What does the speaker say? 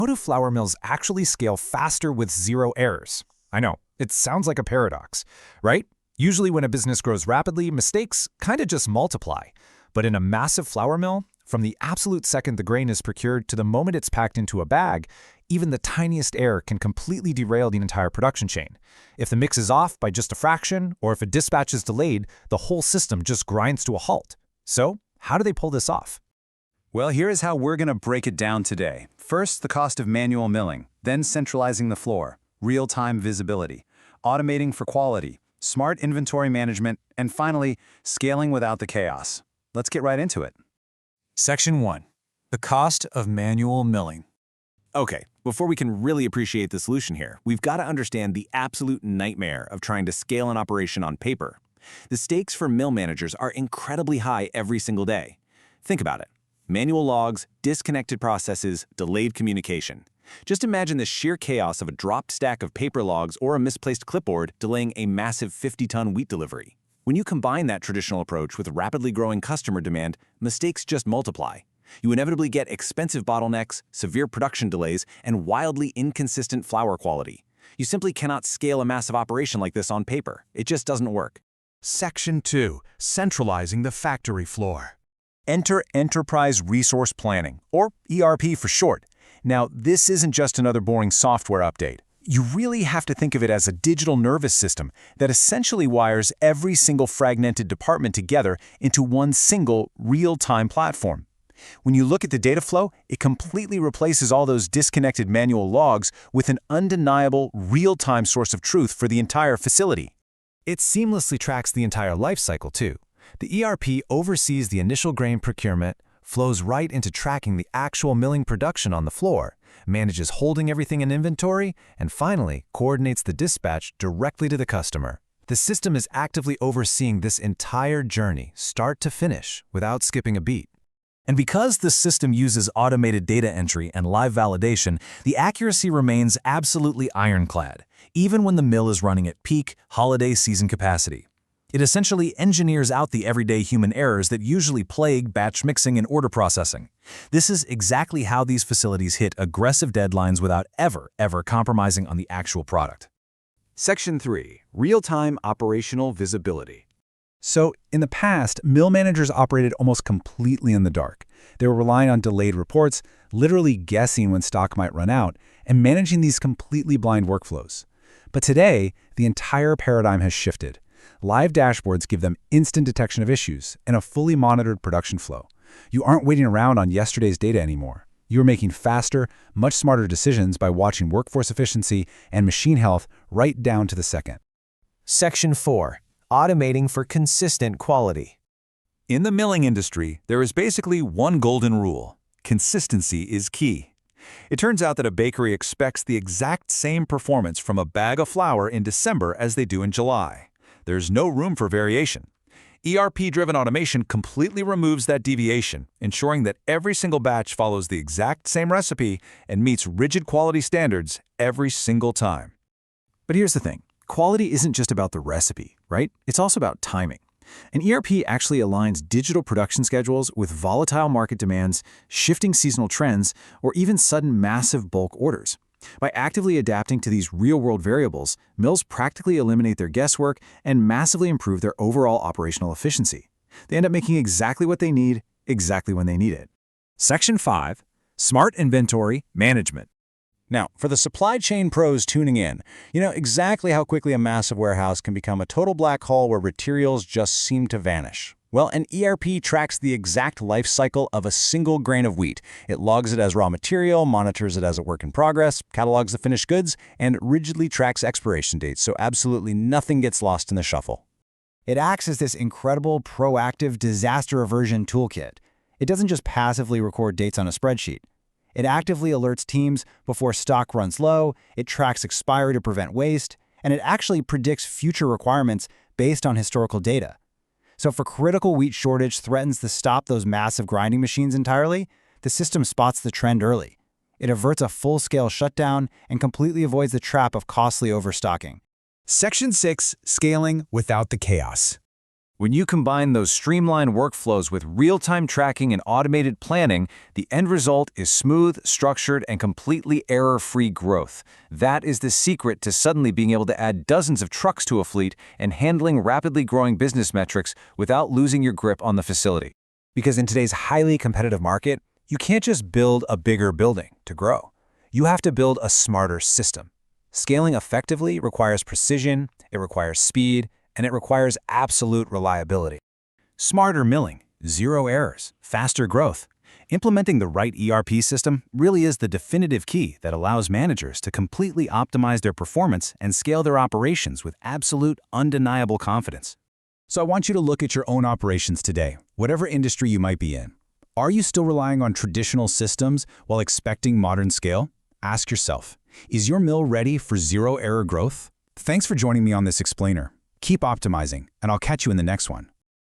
How do flour mills actually scale faster with zero errors? I know, it sounds like a paradox, right? Usually when a business grows rapidly, mistakes kind of just multiply. But in a massive flour mill, from the absolute second the grain is procured to the moment it's packed into a bag, even the tiniest error can completely derail the entire production chain. If the mix is off by just a fraction, or if a dispatch is delayed, the whole system just grinds to a halt. So, how do they pull this off? Well, here is how we're going to break it down today. First, the cost of manual milling, then centralizing the floor, real-time visibility, automating for quality, smart inventory management, and finally, scaling without the chaos. Let's get right into it. Section 1. The cost of manual milling. Okay, before we can really appreciate the solution here, we've got to understand the absolute nightmare of trying to scale an operation on paper. The stakes for mill managers are incredibly high every single day. Think about it. Manual logs, disconnected processes, delayed communication. Just imagine the sheer chaos of a dropped stack of paper logs or a misplaced clipboard delaying a massive 50-ton wheat delivery. When you combine that traditional approach with rapidly growing customer demand, mistakes just multiply. You inevitably get expensive bottlenecks, severe production delays, and wildly inconsistent flour quality. You simply cannot scale a massive operation like this on paper. It just doesn't work. Section 2. Centralizing the factory floor. Enter Enterprise Resource Planning, or ERP for short. Now, this isn't just another boring software update. You really have to think of it as a digital nervous system that essentially wires every single fragmented department together into one single real-time platform. When you look at the data flow, it completely replaces all those disconnected manual logs with an undeniable, real-time source of truth for the entire facility. It seamlessly tracks the entire life cycle, too. The ERP oversees the initial grain procurement, flows right into tracking the actual milling production on the floor, manages holding everything in inventory, and finally coordinates the dispatch directly to the customer. The system is actively overseeing this entire journey, start to finish, without skipping a beat. And because this system uses automated data entry and live validation, the accuracy remains absolutely ironclad, even when the mill is running at peak holiday season capacity. It essentially engineers out the everyday human errors that usually plague batch mixing and order processing. This is exactly how these facilities hit aggressive deadlines without ever compromising on the actual product. Section 3. Real-time operational visibility. So, in the past, mill managers operated almost completely in the dark. They were relying on delayed reports, literally guessing when stock might run out, and managing these completely blind workflows. But today, the entire paradigm has shifted. Live dashboards give them instant detection of issues and a fully monitored production flow. You aren't waiting around on yesterday's data anymore. You're making faster, much smarter decisions by watching workforce efficiency and machine health right down to the second. Section 4. Automating for consistent quality. In the milling industry, there is basically one golden rule. Consistency is key. It turns out that a bakery expects the exact same performance from a bag of flour in December as they do in July. There's no room for variation. ERP-driven automation completely removes that deviation, ensuring that every single batch follows the exact same recipe and meets rigid quality standards every single time. But here's the thing. Quality isn't just about the recipe, right? It's also about timing. An ERP actually aligns digital production schedules with volatile market demands, shifting seasonal trends, or even sudden massive bulk orders. By actively adapting to these real-world variables, mills practically eliminate their guesswork and massively improve their overall operational efficiency. They end up making exactly what they need, exactly when they need it. Section 5. Smart Inventory Management. Now, for the supply chain pros tuning in, you know exactly how quickly a massive warehouse can become a total black hole where materials just seem to vanish. Well, an ERP tracks the exact life cycle of a single grain of wheat. It logs it as raw material, monitors it as a work in progress, catalogs the finished goods, and rigidly tracks expiration dates, so absolutely nothing gets lost in the shuffle. It acts as this incredible, proactive disaster aversion toolkit. It doesn't just passively record dates on a spreadsheet. It actively alerts teams before stock runs low, it tracks expiry to prevent waste, and it actually predicts future requirements based on historical data. So if a critical wheat shortage threatens to stop those massive grinding machines entirely, the system spots the trend early. It averts a full-scale shutdown and completely avoids the trap of costly overstocking. Section 6. Scaling without the chaos. When you combine those streamlined workflows with real-time tracking and automated planning, the end result is smooth, structured, and completely error-free growth. That is the secret to suddenly being able to add dozens of trucks to a fleet and handling rapidly growing business metrics without losing your grip on the facility. Because in today's highly competitive market, you can't just build a bigger building to grow. You have to build a smarter system. Scaling effectively requires precision, it requires speed, and it requires absolute reliability. Smarter milling, zero errors, faster growth. Implementing the right ERP system really is the definitive key that allows managers to completely optimize their performance and scale their operations with absolute, undeniable confidence. So I want you to look at your own operations today, whatever industry you might be in. Are you still relying on traditional systems while expecting modern scale? Ask yourself, is your mill ready for zero-error growth? Thanks for joining me on this explainer. Keep optimizing, and I'll catch you in the next one.